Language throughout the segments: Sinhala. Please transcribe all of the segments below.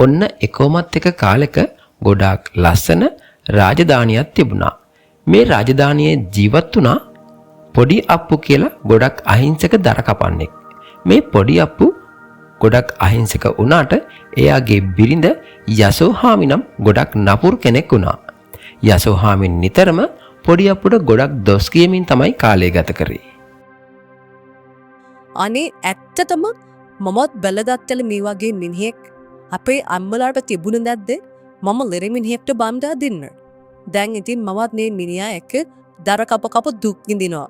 ඔන්න එකෝමත් එක කාලෙක ගොඩාක් ලස්සන රාජධානියක් තිබුණා. මේ රාජධානියේ ජීවත් වුණා පොඩි අප්පු කියලා ගොඩක් අහිංසක දර කපන්නෙක්. මේ පොඩි අප්පු ගොඩක් අහිංසක වුණාට එයාගේ බිරිඳ යසෝහාමි නම් ගොඩක් නපුරු කෙනෙක් වුණා. යසෝහාමි නිතරම පොඩි අප්පුට ගොඩක් දොස් කියමින් තමයි කාලය ගත කරේ. අනේ ඇත්තටම මමත් බැලගත්තල මේ වගේ මිනිහෙක් අපේ අම්මලාට තිබුණ නැද්ද මම ලෙර මිනිහෙක්ට බම්දා දෙන්න. දැන් ඉතින් මමත් මේ මිනිහා එක්ක දර කප දුක් විඳිනවා.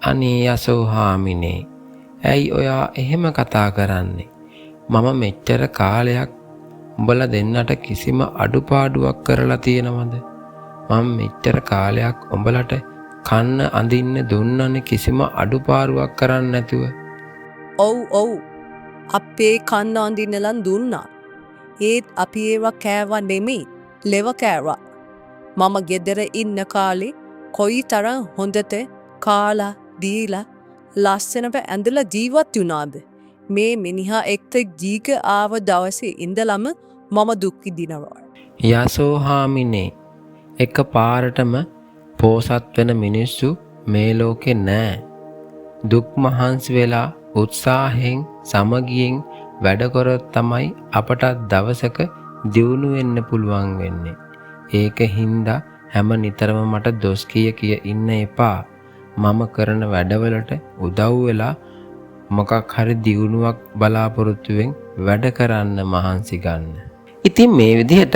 අනේ යසෝහාමිනේ ඇයි ඔයා එහෙම කතා කරන්නේ? මම මෙච්චර කාලයක් උඹලා දෙන්නට කිසිම අඩුපාඩුවක් කරලා තියෙනවද? මම මෙච්චර කාලයක් උඹලට කන්න අඳින්න දුන්නනේ කිසිම අඩුපාරුවක් කරන්නේ නැතුව. ඔව් අපේ කන්න අඳින්නලන් දුන්නා. ඒත් අපි ඒවා කෑවා නෙමෙයි ලෙව කෑවා. මම ගෙදර ඉන්න කාලේ කොයි තරම් හොඳට කාලා දීලා ලස්සනට ඇඳලා ජීවත් වුණාද? මේ මිනිහා එක්ක ජීක ආව දවසේ ඉඳලම මම දුක් විඳිනවා. යසෝහාමිනේ එක පාරටම පෝසත් වෙන මිනිස්සු මේ ලෝකේ නෑ. දුක් මහන්සි වෙලා උත්සාහයෙන් සමගියෙන් වැඩ කරොත් තමයි අපට දවසක දියුණු වෙන්න පුළුවන් වෙන්නේ. ඒක හින්දා හැම නිතරම මට දොස් කිය ඉන්න එපා. මම කරන වැඩවලට උදව් වෙලා මොකක් හරි දියුණුවක් බලාපොරොත්තුවෙන් වැඩ කරන්න මහන්සි ගන්න. ඉතින් මේ විදිහට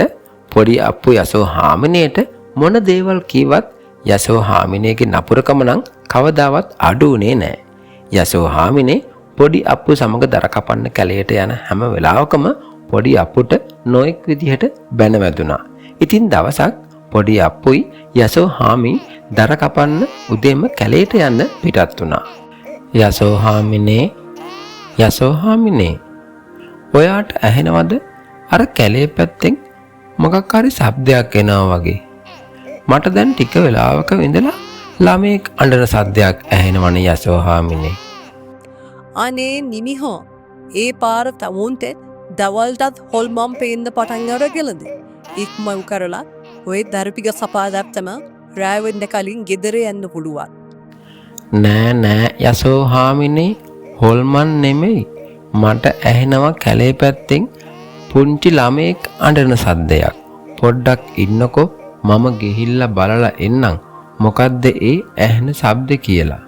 පොඩි අප්පු යසෝහාමිනේට මොන දේවල් කීවත් යසෝහාමිනේගේ නපුරකම නම් කවදාවත් අඩු වුණේ නැහැ. යසෝහාමිනේ පොඩි අප්පු සමග දර කපන්න කැලයට යන හැම වෙලාවකම පොඩි අප්පුට නොඑක් විදිහට බැන වැදුනා. ඉතින් දවසක් පොඩි අප්පුයි යසෝහාමි දර කපන්න උදේම කැලයට යන්න පිටත් වුණා. යසෝහාමිනේ ඔයාට ඇහෙනවද අර කැලේ පැත්තෙන් මොකක් හරි ශබ්දයක් එනවා වගේ? මට දැන් ටික වෙලාවක ඉඳලා ළමෙක් අඬන සද්දයක් ඇහෙනවනේ යසෝහාමිනේ. අනේ නිමිහෝ ඒ පාර තමුන්ට දවල්ටත් හොල්මම් පේන්න පටන් අරගෙනද ඉක්මන් කරලා ඔය දරපික සපාදත්තම රෑවෙන්න කලින් ගෙදර යන්න පුළුවන්. නෑ යසෝහාමිනේ හොල්මන් නෙමෙයි. මට ඇහෙනවා කැලේ පැත්තෙන් පුංචි ළමෙක් අඬන සද්දයක්. පොඩ්ඩක් ඉන්නකෝ මම ගිහිල්ලා බලලා එන්නම් මොකද්ද ඒ ඇහෙන ශබ්ද කියලා.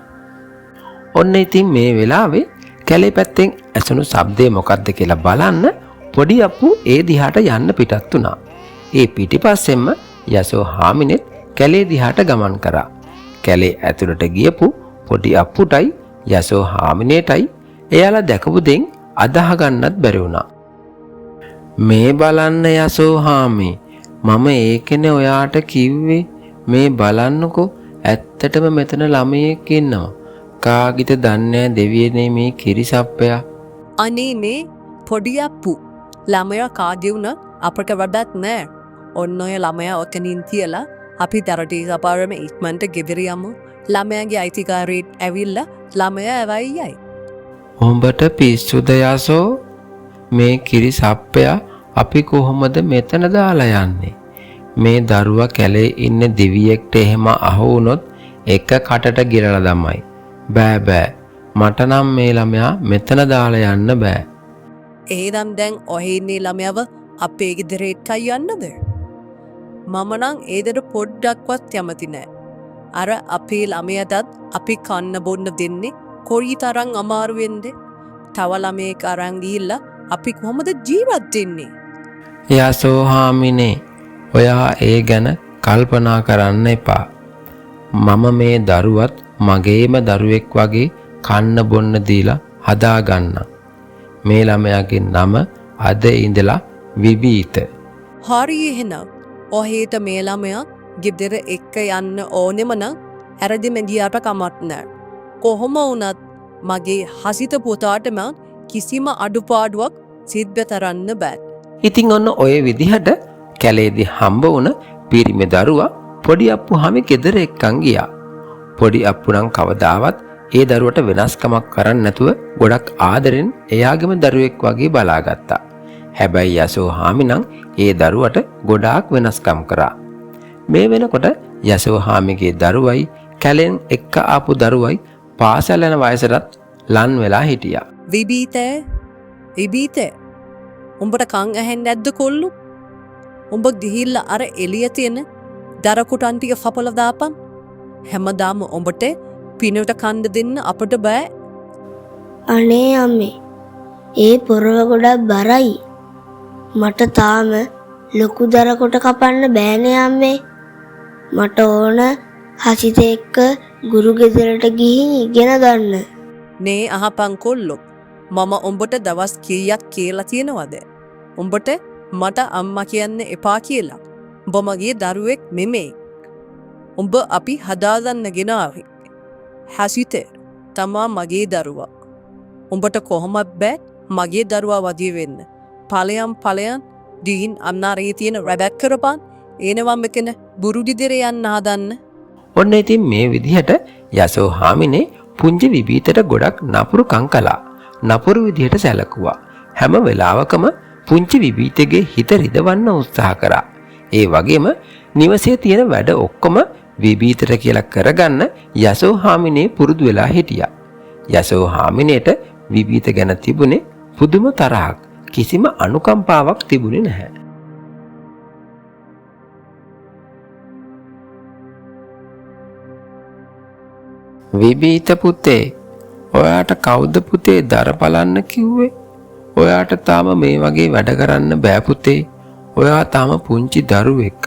ඔන්න ඉතින් මේ වෙලාවේ කැලේ පැත්තෙන් ඇසුණු ශබ්දේ මොකද්ද කියලා බලන්න පොඩි අප්පු ඒ දිහාට යන්න පිටත් වුණා. ඒ පිටිපස්සෙන්ම යසෝහාමිනෙත් කැලේ දිහාට ගමන් කරා. කැලේ ඇතුළට ගියපු පොඩි අප්පුටයි යසෝහාමිනේටයි එයාලා දැකපු දෙයින් අදහ ගන්නත් බැරි වුණා. මේ බලන්න යසෝහාමි මම ඒකනේ ඔයාට කිව්වේ මේ බලන්නකෝ ඇත්තටම මෙතන ළමයෙක් ඉන්නවා. කාගිට දන්නේ දෙවියනේ මේ කිරිසප්පයා. අනේ මේ පොඩි අප්පු ළමයා කාගේ වුණ අපට වඩාත් නෑ. ඔන්න ඔය ළමයා ඔතනින් තියලා අපි දරටි සපාරම ඉක්මනට ගෙදර යමු. ළමයාගේ අයිතිකාරයෙක් ඇවිල්ලා ළමයා ඇවයියයි. උඹට පිස්සුද යසෝ? මේ කිරිසප්පයා අපි කොහොමද මෙතන දාලා යන්නේ? මේ දරුවා කැලේ ඉන්න දෙවියෙක්ට එහෙම අහු වුණොත් එක කටට ගිරලා දමයි. බෑ මට නම් මේ ළමයා මෙතන දාලා යන්න බෑ. එහෙනම් දැන් ඔහේ ඉන්නේ ළමයාව අපේ ගෙදරට යන්නද? මම නම් ඒකට පොඩ්ඩක්වත් කැමති නෑ. අර අපේ ළමයාටත් අපි කන්න බොන්න දෙන්නේ කොයි තරම් අමාරු වෙන්ද? තව ළමයෙක් අරන් ගිහිල්ලා අපි කොහොමද ජීවත් වෙන්නේ? යසෝහාමිනේ ඔයා ඒ ගැන කල්පනා කරන්න එපා. මම මේ දරුවත් මගේම දරුවෙක් වගේ කන්න බොන්න දීලා හදාගන්න. මේ ළමයාගේ නම අද ඉඳලා විබීත. හරි එහෙනම් ඔහේට මේ ළමයා ගෙදර එක්ක යන්න ඕනෙම නම් ඇරදිම ගියාට කමක් නෑ. කොහොම වුණත් මගේ හසිත පුතාටම කිසිම අඩුපාඩුවක් සිද්ධ කරන්න බෑ. ඉතින් ඔන්න ඔය විදිහට කැලේදී හම්බ වුණ පිරිමි දරුවා පොඩි අප්පුහාමි ගෙදර එක්කන් ගියා. පොඩි අප්පු නම් කවදාවත් ඒ දරුවට වෙනස්කමක් කරන්නේ නැතුව ගොඩක් ආදරෙන් එයාගේම දරුවෙක් වගේ බලාගත්තා. හැබැයි යසෝහාමිනම් ඒ දරුවට ගොඩාක් වෙනස්කම් කරා. මේ වෙනකොට යසෝහාමිගේ දරුවයි කැලෙන් එක්ක ආපු දරුවයි පාසල් යන වයසටත් ලන් වෙලා හිටියා. විබීතේ උඹට කං ඇහෙන්නේ නැද්ද කොල්ලු? උඹ ගිහිල්ලා අර එළිය තියෙන දරකුටන් ටික කපලා දාපන්. හැමදාම උඹට පිනට කන්ද දෙන්න අපට බෑ. අනේ අම්මේ, ඒ පොරව ගොඩක් බරයි. මට තාම ලොකු දරකොට කපන්න බෑනේ අම්මේ. මට ඕන හසිත එක්ක ගුරු ගෙදරට ගිහින් ඉගෙන ගන්න. නේ අහපන් කොල්ලෝ, මම උඹට දවස් කීයක් කියලා තියෙනවද? උඹට මට අම්මා කියන්න එපා කියලා. උඹ මගේ දරුවෙක් නෙමෙයි. උඹ අපි හදාගන්න ගෙනාවේ. හසිත තමා මගේ දරුවා. උඹට කොහොමත් බෑ මගේ දරුවා වදිය වෙන්න. ඵලයන් දීන් අම්නාරේ තියෙන රැබැක් කරපන්. එනවා මෙතන බුරුදි දෙර යන්න හදන්න. ඔන්න ඉතින් මේ විදිහට යසෝහාමිනේ පුංචි විබීතට ගොඩක් නපුරු කම් කළා. නපුරු විදිහට සැලකුවා. හැම වෙලාවකම පුංචි විබීතගේ හිත රිදවන්න උත්සාහ කරා. ඒ වගේම නිවසේ තියෙන වැඩ ඔක්කොම විබීතට කියලා කරගන්න යසෝහාමිනේ පුරුදු වෙලා හිටියා. යසෝහාමිනේට විබීත ගැන තිබුණේ පුදුම තරහක්. කිසිම අනුකම්පාවක් තිබුණේ නැහැ. විබීත පුතේ, ඔයාට කවුද පුතේ දර බලන්න කිව්වේ? ඔයාට තාම මේ වගේ වැඩ කරන්න බෑ පුතේ. ඔයා තාම පුංචි දරුවෙක්.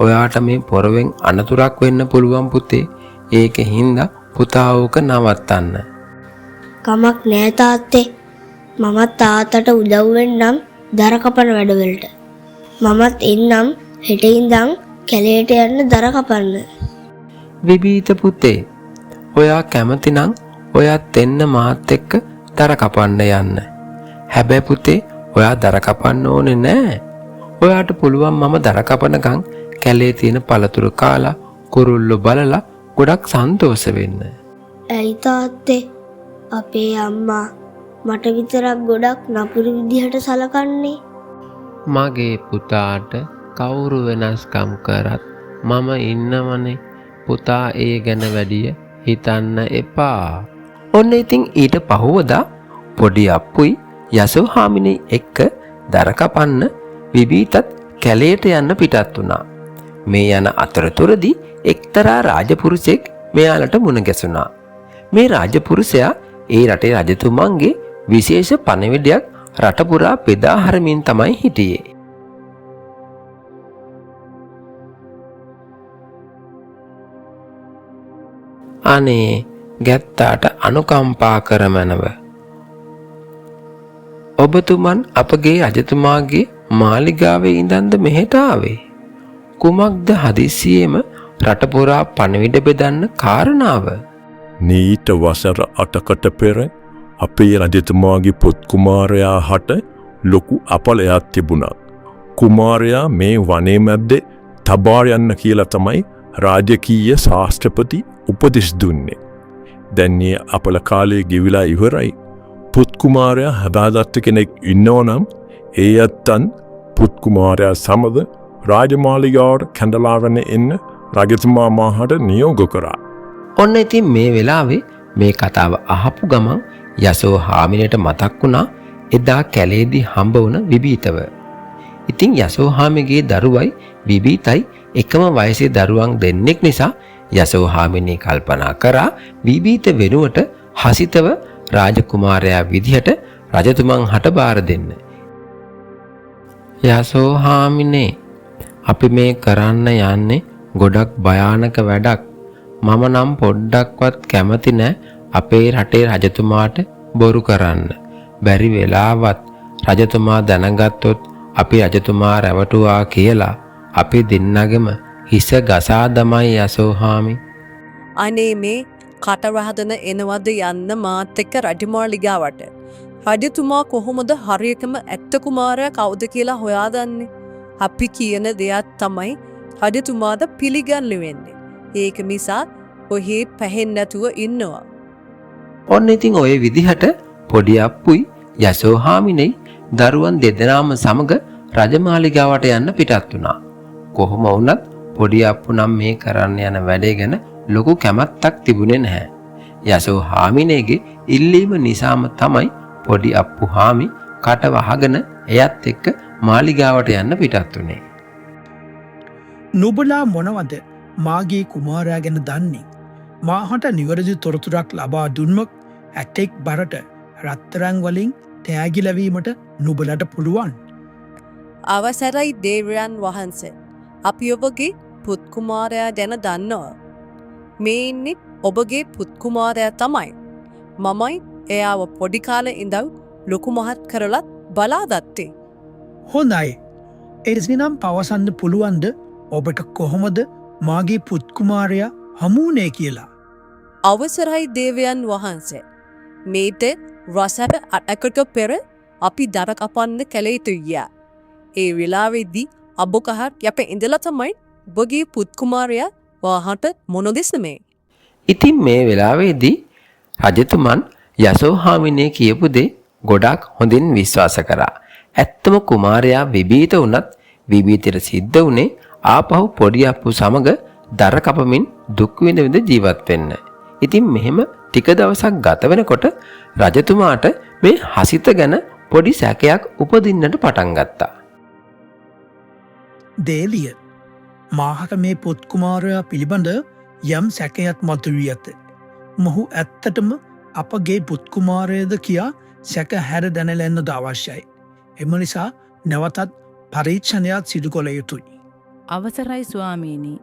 ඔයාට මේ පොරවෙන් අනතුරක් වෙන්න පුළුවන් පුතේ. ඒකෙන් හින්දා පුතා ඕක නවත්තන්න. කමක් නෑ තාත්තේ. මමත් තාත්තට උදව් වෙන්නම් දර කපන වැඩවලට. මමත් එන්නම් හෙට ඉඳන් කැලේට යන්න දර කපන්න. විබීත පුතේ, ඔයා කැමති නම් ඔයාත් එන්න මාත් එක්ක දර කපන්න යන්න. හැබැයි පුතේ, ඔයා දර කපන්න ඕනේ නෑ. ඔයාට පුළුවන් මම දර කපනකම් කැලේ තියෙන පළතුරු කාලා කුරුල්ලෝ බලලා ගොඩක් සන්තෝෂ වෙන්න. ඇයි තාත්තේ, අපේ අම්මා මට විතරක් ගොඩක් නපුරු විදිහට සලකන්නේ? මගේ පුතාට කවුරු වෙනස්කම් කරත් මම ඉන්නවනේ. පුතා ඒ ගැන වැඩිය හිතන්න එපා. ඔන්න ඉතින් ඊට පහුවදා පොඩි අප්පුයි යසෝහාමිනේ එක්ක දර කපන්න විබීතත් කැලේට යන්න පිටත් වුණා. මේ යන අතරතුරදී එක්තරා රාජපුරුෂෙක් මෙයාලට මුණ ගැසුණා. මේ රාජපුරුෂයා ඒ රටේ රජතුමන්ගේ විශේෂ පණිවිඩයක් රට පුරා බෙදා හරමින් තමයි හිටියේ. අනේ ගැත්තාට අනුකම්පා කරමනව. ඔබතුමන් අපගේ රජතුමාගේ මාලිගාවේ ඉඳන්ද මෙහෙට ආවේ? කුමක්ද හදිසියෙම රට පුරා පණිවිඩ බෙදන්න කාරණාව? නීට වසර 8කට පෙර අපේ රජතුමාගේ පුත් කුමාරයා හට ලොකු අපලයක් තිබුණා. කුමාරයා මේ වනේ මැද්දේ තබා යන්න කියලා තමයි රාජකීය ශාස්ත්‍රපති උපදෙස් දුන්නේ. දැන් මේ අපල කාලේ ගෙවිලා ඉවරයි. පුත් කුමාරයා හදාගත්ත කෙනෙක් ඉන්නවනම් ඒ අත්තන් පුත් කුමාරයා සමග රාජමාලිගාවට කැඳලාගෙන එන්න රජතුමා මාහට නියෝග කරා. ඔන්න ඉතින් මේ වෙලාවේ මේ කතාව අහපු ගමන් යසෝහාමිනේට මතක් වුණා එදා කැලේදී හම්බ වුණ විබීතව. ඉතින් යසෝහාමිගේ දරුවයි විබීතයි එකම වයසේ දරුවන් දෙන්නෙක් නිසා යසෝහාමිනේ කල්පනා කරා විබීත වෙනුවට හසිතව රාජකුමාරයා විදිහට රජතුමන් හට බාර දෙන්න. යසෝහාමිනේ, අපි මේ කරන්න යන්නේ ගොඩක් භයානක වැඩක්. මම නම් පොඩ්ඩක්වත් කැමති නෑ අපේ රටේ රජතුමාට බොරු කරන්න. බැරි වෙලාවත් රජතුමා දැනගත්තොත් අපි රජතුමා රැවටුවා කියලා අපි දෙන්නගෙම හිස ගසා දමයි යසෝහාමි. අනේ මේ කටවහදන එනවද යන්න මාත් එක්ක රජමාලිගාවට. රජතුමා කොහොමද හරියටම ඇත්ත කුමාරයා කවුද කියලා හොයාගන්නේ? අපි කියන දෙයක් තමයි රජතුමාද පිළිගන්නේ වෙන්නේ. ඒක නිසා ඔහේ පැහෙන්නේ නැතුව ඉන්නවා. ඔන්න ඉතින් ඔය විදිහට පොඩි අප්පුයි යසෝහාමිනේ දරුවන් දෙදෙනාම සමග රජමාලිගාවට යන්න පිටත් වුණා. කොහොම වුණත් පොඩි අප්පු නම් මේ කරන්න යන වැඩේ ගැන ලොකු කැමැත්තක් තිබුණේ නැහැ. යසෝහාමිනේගේ ඉල්ලීම නිසාම තමයි පොඩි අප්පු හාමි කට වහගෙන එයත් එක්ක මාලිගාවට යන්න පිටත් වුණේ. නුබලා මොනවද මාගේ කුමාරයා ගැන දන්නේ? මාහට නිවැරදි තොරතුරක් ලබා දුන්නොත් ඇටෙක් බරට රත්තරන් වලින් තෑගි ලැබීමට නුබලට පුළුවන්. අවසරයි දේවයන් වහන්සේ. අපි ඔබගේ පුත්කුමාරයා ගැන දන්නවා. මේ ඉන්නේ ඔබගේ පුත්කුමාරයා තමයි. මමයි එයාව පොඩි කාලේ ඉඳන් ලොකු මහත් කරලත් බලා දත්තේ. හොඳයි. එරිසිනම් පවසන්න පුළුවන්ද ඔබට කොහොමද මාගේ පුත්කුමාරයා හමුුණේ කියලා? අවසරයි දේවයන් වහන්සේ. මේට රසට අටකට පෙර අපි දර කපන්න කළ යුතුය. ඒ වෙලාවේදී අබ්බකහත් යප ඉඳලා තමයි ඔබගේ පුත්කුමාරයා වාහට මොනොදෙස්නමේ. ඉතින් මේ වෙලාවේදී රජතුමන් යසෝහාමිනේ කියපු දේ ගොඩාක් හොඳින් විශ්වාස කරා. ඇත්තම කුමාරයා විභීත වුණත් විභීතට සිද්ධ වුණේ ආපහු පොඩි අප්පු සමග දර කපමින් දුක් විඳ විඳ ජීවත් වෙන්න. ඉතින් මෙහෙම ටික දවසක් ගත වෙනකොට රජතුමාට මේ හසිත ගැන පොඩි සැකයක් උපදින්නට පටන් ගත්තා. දේලිය මාහට මේ පුත්කුමාරයා පිළිබඳ යම් සැකයක් මතුවී ඇත. මොහු ඇත්තටම අපගේ පුත්කුමාරයද කියා සැක හැර දැනලැන්නද අවශ්‍යයි. එම නිසා නැවතත් පරීක්ෂණයක් සිදු කොළ යුතුයි. අවසරයි ස්වාමීනී.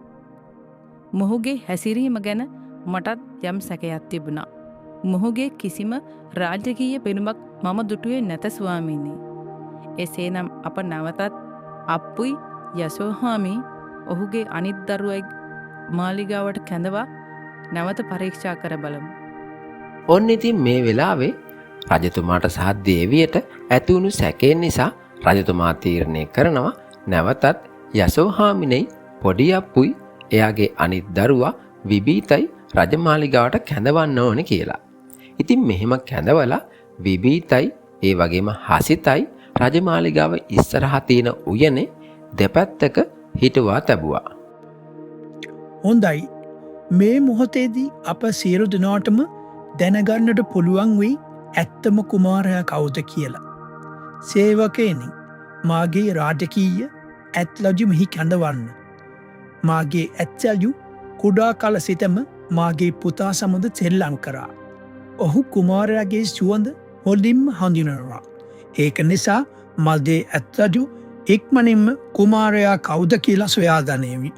මොහුගේ හැසිරීම ගැන මටත් යම් සැකයක් තිබුණා. මොහුගේ කිසිම රාජකීය පෙනුමක් මම දුටුවේ නැත ස්වාමීනී. එසේනම් අප නැවතත් අප්පුයි යසෝහාමි ඔහුගේ අනිත් දරුවෙක් මාලිගාවට කැඳවා නැවත පරීක්ෂා කර බලමු. ඔන්න ඉතින් මේ වෙලාවේ රජතුමාට සහ දේවියට ඇතිවුණු සැකයෙන් නිසා රජතුමා තීරණය කරනවා නැවතත් යසෝහාමිනේ පොඩි අප්පුයි එයාගේ අනිත් දරුවා විභීතයි රජමාලිගාවට කැඳවන්න ඕනේ කියලා. ඉතින් මෙහෙම කැඳවලා විභීතයි ඒ වගේම හසිතයි රජමාලිගාව ඉස්සරහා තියෙන උයනේ දෙපැත්තක හිටුවා තැබුවා. හොඳයි. මේ මොහොතේදී අප සියලු දෙනාටම දැනගන්නට පුළුවන් වෙයි ඇත්තම කුමාරයා කවුද කියලා. සේවකයනි, මාගේ රාජකීය ඇත්ලජු මෙහි කැඳවන්න. මාගේ ඇත්සල්යු කුඩා කල සිටම මාගේ පුතා සමඳ සෙල්ලම් කරා. ඔහු කුමාරයාගේ සුවඳ හොඳින්ම හඳුනනවා. ඒක නිසා මල්දේ ඇත්රජු ඉක්මනින්ම කුමාරයා කවුද කියලා සොයා ගනේවි.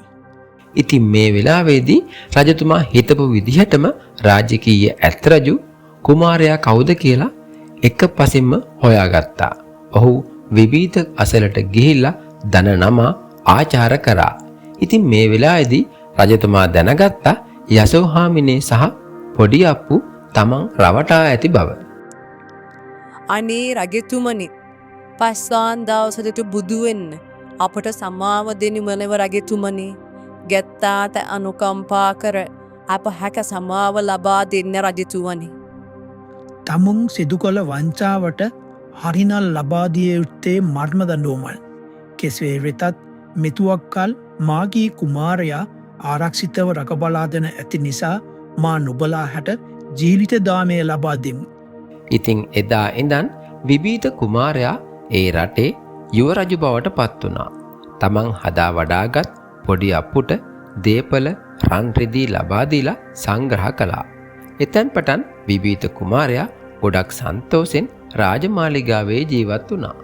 ඉතින් මේ වෙලාවේදී රජතුමා හිතපු විදිහටම රාජකීය ඇත්රජු කුමාරයා කවුද කියලා එක පසින්ම හොයාගත්තා. ඔහු විභීත අසලට ගිහිල්ලා දන නමා ආචාර කරා. ඉතින් මේ වෙලාවේදී රජතුමා දැනගත්තා යසෝහාමිනේ සහ පොඩි අප්පු තමන් රවටා ඇති බව. අනේ රජතුමනි, පස්වාන් දවසට බුදු වෙන්න අපට සමාව දෙනු මනව රජතුමනි. ගැත්තාට අනුකම්පා කර අප හැක සමාව ලබා දෙන්න රජතුමනි. තමුන් සිදු කළ වංචාවට හරිනල් ලබාදිය යුත්තේ මර්ම දඩුවමල්. කෙසේ වෙතත් මෙතුවක්කල් මාගේ කුමාරයා ආරක්ෂිතව රකබලා දෙන ඇති නිසා මා නුබලා හැට ජීලිත දාමය ලබා දෙමු. ඉතින් එදා ඉඳන් විභීත කුමාරයා ඒ රටේ යුව රජු බවට පත් වුණා. තමන් හදා වඩාගත් පොඩි අප්පුට දේපල රන් රිදී ලබා දීලා සංග්‍රහ කළා. එතෙන් පටන් විභීත කුමාරයා ගොඩක් සන්තෝෂෙන් රාජමාලිගාවේ ජීවත් වුණා.